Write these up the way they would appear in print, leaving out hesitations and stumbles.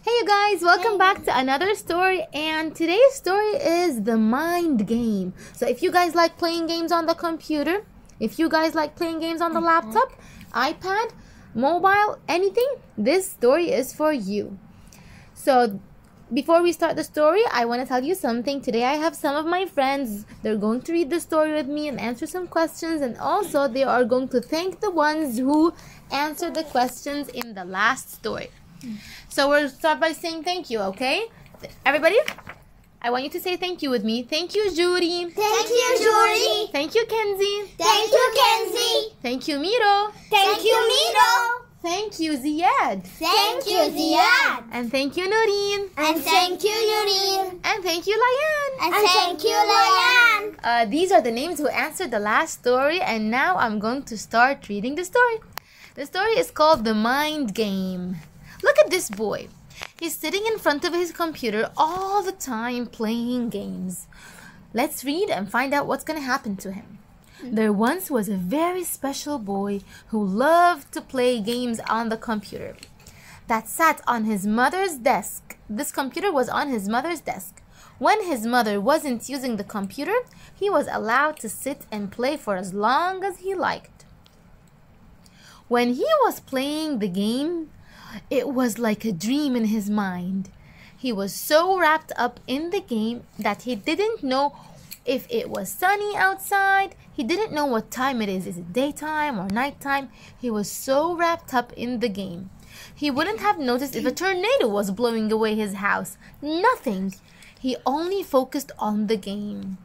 Hey you guys, welcome back to another story, and today's story is The Mind Game. So if you guys like playing games on the computer, if you guys like playing games on the laptop, iPad, mobile, anything, this story is for you. So before we start the story, I want to tell you something. Today I have some of my friends. They're going to read the story with me and answer some questions, and also they are going to thank the ones who answered the questions in the last story. So we'll start by saying thank you, okay? Everybody, I want you to say thank you with me. Thank you, Judy. Thank you, Judy. Thank you, Kenzie. Thank you, Kenzie. Thank you, Miro. Thank you, Miro. Thank you, Ziad. Thank you, Ziad. And thank you, Noreen. And thank you, Noreen. And thank you, Layan. And thank you, Layan. These are the names who answered the last story, and now I'm going to start reading the story. The story is called The Mind Game. Look at this boy. He's sitting in front of his computer all the time playing games. Let's read and find out what's going to happen to him. There once was a very special boy who loved to play games on the computer that sat on his mother's desk. This computer was on his mother's desk. When his mother wasn't using the computer, he was allowed to sit and play for as long as he liked. When he was playing the game, it was like a dream in his mind. He was so wrapped up in the game that he didn't know if it was sunny outside. He didn't know what time it is. Is it daytime or nighttime? He was so wrapped up in the game. He wouldn't have noticed if a tornado was blowing away his house. Nothing. He only focused on the game.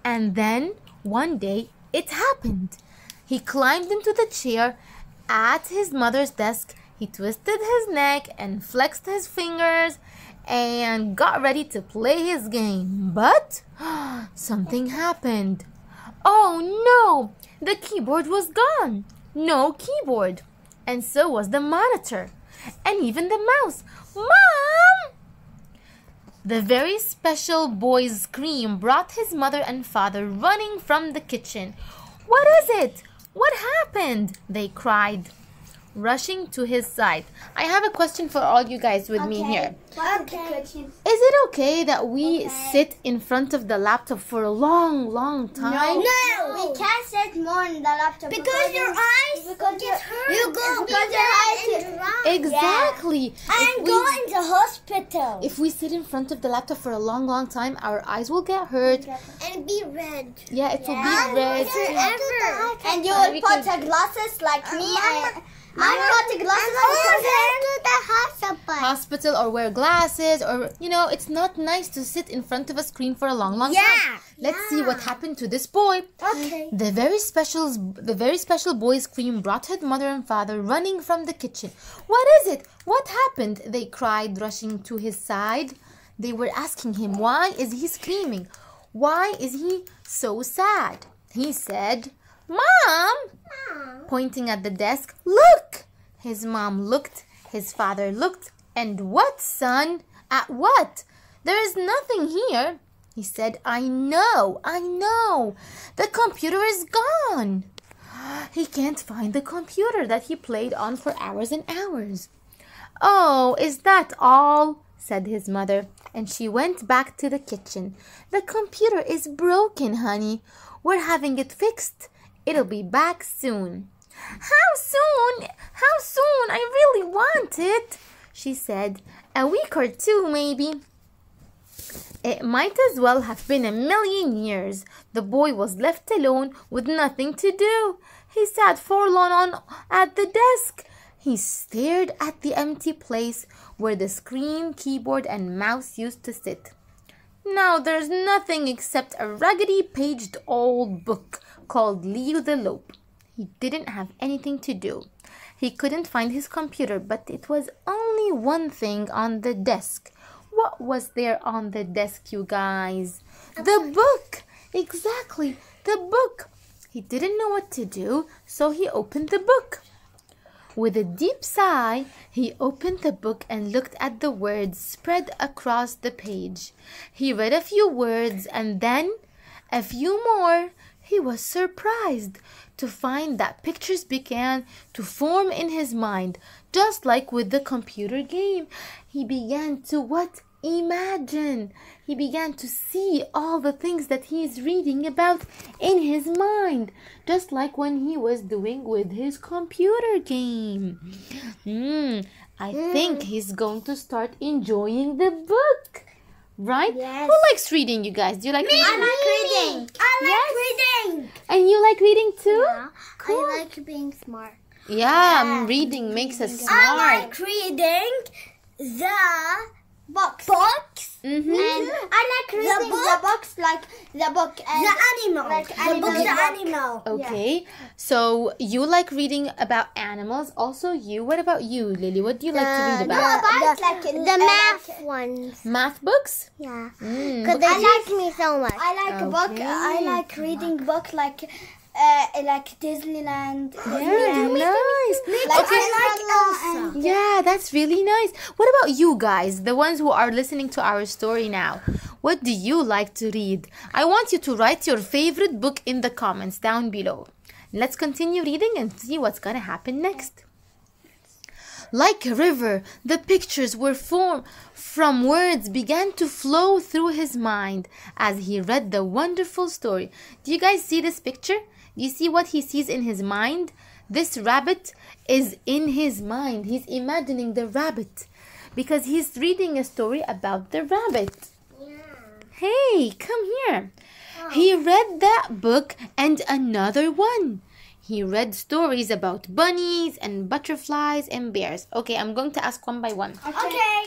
And then, one day, it happened. He climbed into the chair at his mother's desk. He twisted his neck and flexed his fingers and got ready to play his game. But something happened. Oh no! The keyboard was gone. No keyboard. And so was the monitor. And even the mouse. Mom! The very special boy's scream brought his mother and father running from the kitchen. What is it? What happened? They cried, rushing to his side. I have a question for all you guys with me here. Is it okay that we sit in front of the laptop for a long time? No, we can't sit more in the laptop because your eyes get hurt. Because your eyes get wrong. Exactly. And go into hospital. If we sit in front of the laptop for a long time, our eyes will get hurt. And be red. Yeah, it will be red. And you will put the glasses like me. I got the glasses to the hospital or wear glasses, or it's not nice to sit in front of a screen for a long time. Let's see what happened to this boy. Okay. The very special boy's scream brought his mother and father running from the kitchen. What is it? What happened? They cried, rushing to his side. They were asking him, why is he screaming? Why is he so sad? He said, Mom! Pointing at the desk. Look! His mom looked, his father looked, and what, son? At what? There is nothing here. He said, I know. The computer is gone. He can't find the computer that he played on for hours and hours. Oh, is that all? Said his mother, and she went back to the kitchen. The computer is broken, honey. We're having it fixed. It'll be back soon. How soon? How soon? I really want it, she said. A week or two, maybe. It might as well have been 1,000,000 years. The boy was left alone with nothing to do. He sat forlorn at the desk. He stared at the empty place where the screen, keyboard, and mouse used to sit. Now there's nothing except a raggedy-paged old book called Leo the Lope. He didn't have anything to do. He couldn't find his computer, but it was only one thing on the desk. What was there on the desk, you guys? The book! Exactly, the book. He didn't know what to do, so he opened the book. With a deep sigh, he opened the book and looked at the words spread across the page. He read a few words and then a few more. he was surprised to find that pictures began to form in his mind, just like with the computer game. He began to what? Imagine. He began to see all the things that he is reading about in his mind, just like when he was doing with his computer game. I think he's going to start enjoying the book. Right? Yes. Who likes reading, you guys? Do you like reading? I like reading. I like reading. And you like reading too? Yeah. Cool. I like being smart. Yeah, reading makes us smart. I like reading the books. And I like reading the books, like the book and the animal. Like the animal. Okay, so you like reading about animals. Also, you. What about you, Lily? What do you like to read about? The math ones. Math books? Yeah. Because they like me so much. I like book. Okay. I like reading book like Disneyland. Very nice. Like I like Elsa. Yeah, that's really nice. What about you guys, the ones who are listening to our story now? What do you like to read? I want you to write your favorite book in the comments down below. Let's continue reading and see what's gonna happen next. Like a river, the pictures were formed from words began to flow through his mind as he read the wonderful story. Do you guys see this picture? Do you see what he sees in his mind? This rabbit is in his mind. He's imagining the rabbit because he's reading a story about the rabbit. Yeah. Hey, come here. He read that book and another one. He read stories about bunnies and butterflies and bears. Okay, I'm going to ask one by one. Okay.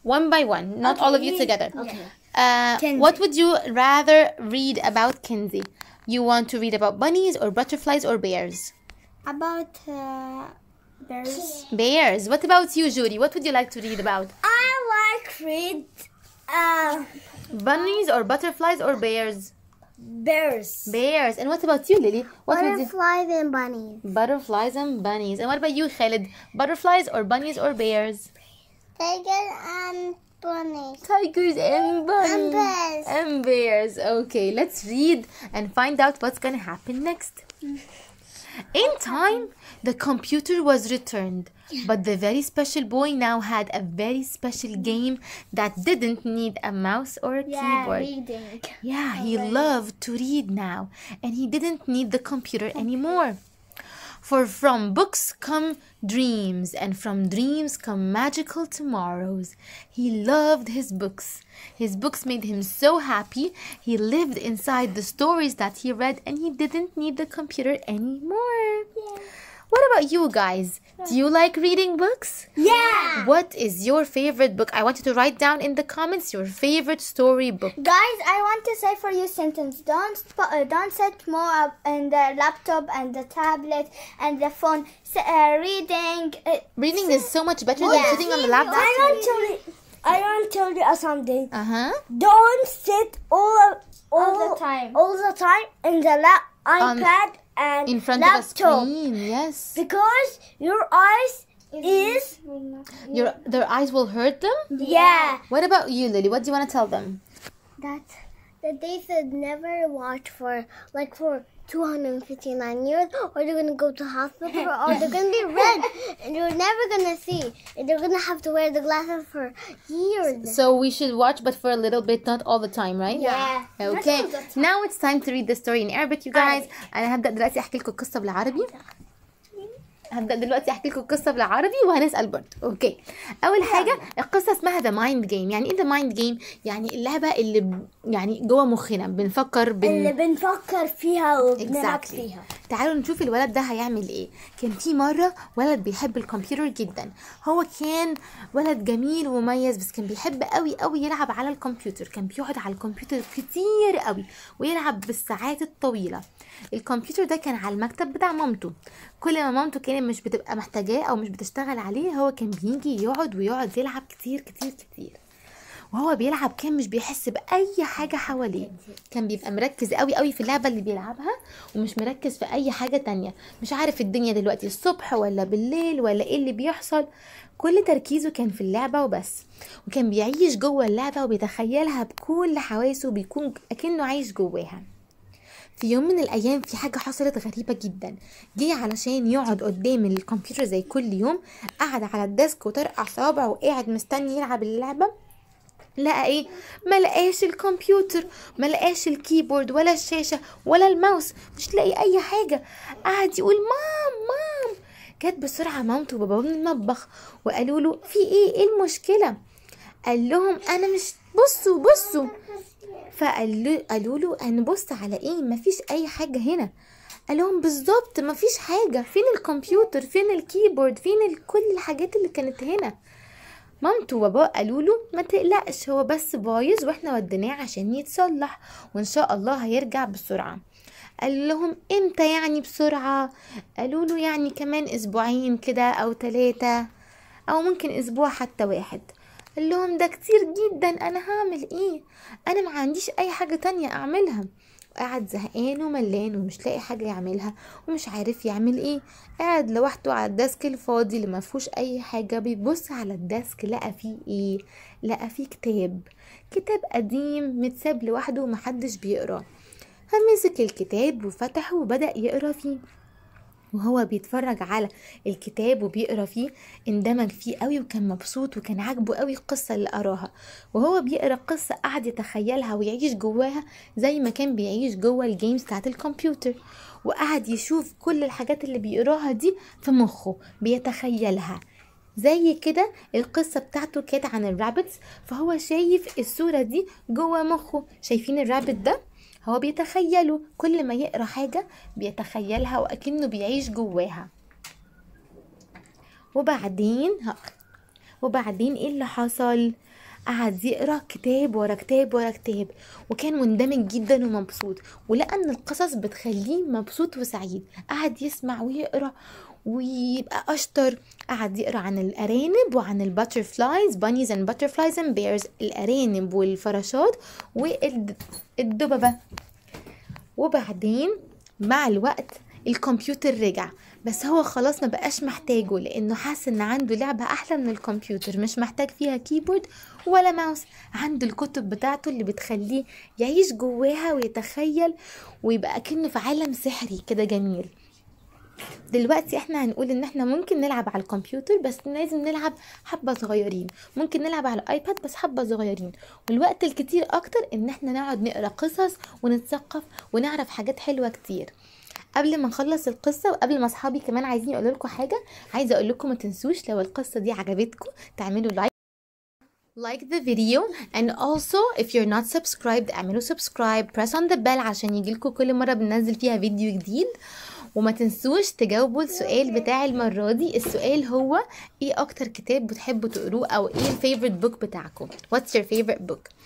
One by one, not all of you together. Okay. What would you rather read about, Kenzie? You want to read about bunnies or butterflies or bears? About bears. Bears. What about you, Judy? What would you like to read about? I like read Bunnies or butterflies or bears? bears. Bears. And what about you, Lily? What would you... Butterflies and bunnies. Butterflies and bunnies. And what about you, Khalid? Butterflies or bunnies or bears? Tigers and bunnies. Tigers and bunnies. And bears. And bears. Okay, let's read and find out what's gonna happen next. In time, the computer was returned, but the very special boy now had a very special game that didn't need a mouse or a keyboard. Reading. Yeah, he loved to read now, and he didn't need the computer anymore. For from books come dreams, and from dreams come magical tomorrows. He loved his books. His books made him so happy. He lived inside the stories that he read, and he didn't need the computer anymore. Yeah. What about you guys? Do you like reading books? Yeah. What is your favorite book? I want you to write down in the comments your favorite story book. Guys, I want to say for you sentence. Don't set more up in the laptop and the tablet and the phone. Reading is so much better than sitting on the laptop. I want to tell you something. Don't sit all the time in the iPad and in front laptop. of a screen. Yes. Because your eyes their eyes will hurt them? Yeah. What about you, Lily? What do you want to tell them? That they should never watch for 259 years, or they're gonna go to hospital, or they're gonna be red, and you're never gonna see. And they're gonna have to wear the glasses for years. So we should watch, but for a little bit, not all the time, right? Yeah. Okay. Now it's time to read the story in Arabic, you guys. أنا هبدأ دلوقتي أحكي لكم القصة بالعربي. وهنسأل برضه. اوكي. اول حاجه القصه اسمها ذا مايند جيم. يعني ايه ذا مايند جيم؟ يعني اللعبه اللي يعني جوه مخنا اللي بنفكر فيها وبنلعب فيها. تعالوا نشوف الولد ده هيعمل ايه. كان في مره ولد بيحب الكمبيوتر جدا. هو كان ولد جميل ومميز، بس كان بيحب قوي قوي يلعب على الكمبيوتر. كان بيقعد على الكمبيوتر كتير قوي ويلعب بالساعات الطويله. الكمبيوتر ده كان على المكتب بتاع مامته. كل ما مامته كانت مش بتبقى محتاجاه او مش بتشتغل عليه، هو كان بيجي يقعد يلعب كتير كتير كتير. وهو بيلعب كان مش بيحس بأي حاجة حواليه. كان بيبقى مركز قوي قوي في اللعبة اللي بيلعبها، ومش مركز في أي حاجة تانية. مش عارف الدنيا دلوقتي الصبح ولا بالليل ولا ايه اللي بيحصل. كل تركيزه كان في اللعبة وبس. وكان بيعيش جوه اللعبة وبيتخيلها بكل حواسه، بيكون أكنه عايش جواها. في يوم من الايام في حاجه حصلت غريبه جدا. جه علشان يقعد قدام الكمبيوتر زي كل يوم، قعد على الديسك وطرقع صوابعه وقاعد مستني يلعب اللعبه. لقى ايه؟ ما لقاش الكمبيوتر، ما لقاش الكيبورد ولا الشاشه ولا الماوس، مش لاقي اي حاجه. قعد يقول مام مام. جت بسرعه مامته وباباه من المطبخ وقالوا له في ايه المشكله؟ قال لهم انا مش بصوا. قالوا له هنبص على ايه؟ مفيش اي حاجه هنا. قال لهم بالظبط مفيش حاجه، فين الكمبيوتر، فين الكيبورد، فين كل الحاجات اللي كانت هنا؟ مامته وباباه قالوا له ما تقلقش، هو بس بايظ واحنا وديناه عشان يتصلح وان شاء الله هيرجع بسرعه. قال لهم امتى يعني بسرعه؟ قالوا له يعني كمان اسبوعين كده او 3 او ممكن اسبوع حتى واحد. قال لهم ده كتير جدا، انا هعمل ايه؟ انا ما عنديش اي حاجه تانية اعملها. قاعد زهقان وملان ومش لاقي حاجه يعملها ومش عارف يعمل ايه. قاعد لوحده على الديسك الفاضي اللي ما فيهوش اي حاجه. بيبص على الديسك لقى فيه ايه؟ لقى فيه كتاب قديم متساب لوحده ومحدش بيقراه. فمسك الكتاب وفتحه وبدأ يقرا فيه. وهو بيتفرج على الكتاب وبيقرا فيه اندمج فيه قوي وكان مبسوط وكان عاجبه قوي القصة اللي قراها. وهو بيقرا القصة قعد يتخيلها ويعيش جواها زي ما كان بيعيش جوا الجيمز بتاعت الكمبيوتر، وقعد يشوف كل الحاجات اللي بيقراها دي في مخه بيتخيلها زي كده. القصة بتاعته كانت عن الرابتس، فهو شايف الصورة دي جوا مخه. شايفين الرابت ده؟ هو بيتخيله، كل ما يقرأ حاجة بيتخيلها وأكنه بيعيش جواها. وبعدين ايه اللي حصل؟ قعد يقرأ كتاب ورا كتاب ورا كتاب وكان مندمج جدا ومبسوط، ولقى ان القصص بتخليه مبسوط وسعيد. قعد يسمع ويقرأ ويبقى اشطر. قعد يقرأ عن الارانب وعن الباترفلايز، بانيز اند باترفلايز اند بيرز، الارانب والفراشات والدببة. وبعدين مع الوقت الكمبيوتر رجع، بس هو خلاص ما بقاش محتاجه لانه حاسس ان عنده لعبة احلى من الكمبيوتر، مش محتاج فيها كيبورد ولا ماوس. عنده الكتب بتاعته اللي بتخليه يعيش جواها ويتخيل ويبقى اكنه في عالم سحري كده جميل. دلوقتي احنا هنقول ان احنا ممكن نلعب على الكمبيوتر بس لازم نلعب حبة صغيرين، ممكن نلعب على الايباد بس حبة صغيرين، والوقت الكتير اكتر ان احنا نقعد نقرا قصص ونتثقف ونعرف حاجات حلوة كتير. قبل ما نخلص القصة وقبل ما اصحابي كمان عايزين يقول لكم حاجة، عايزة اقول لكم ما تنسوش لو القصة دي عجبتكم تعملوا like the video, and also if you're not subscribed اعملوا subscribe, press on the bell عشان يجيلكم كل مرة بننزل فيها فيديو جديد. وما تنسوش تجاوبوا السؤال بتاع المرة دي. السؤال هو ايه اكتر كتاب بتحبوا تقروه او ايه الفيفورite book بتاعكم؟ what's your favorite book؟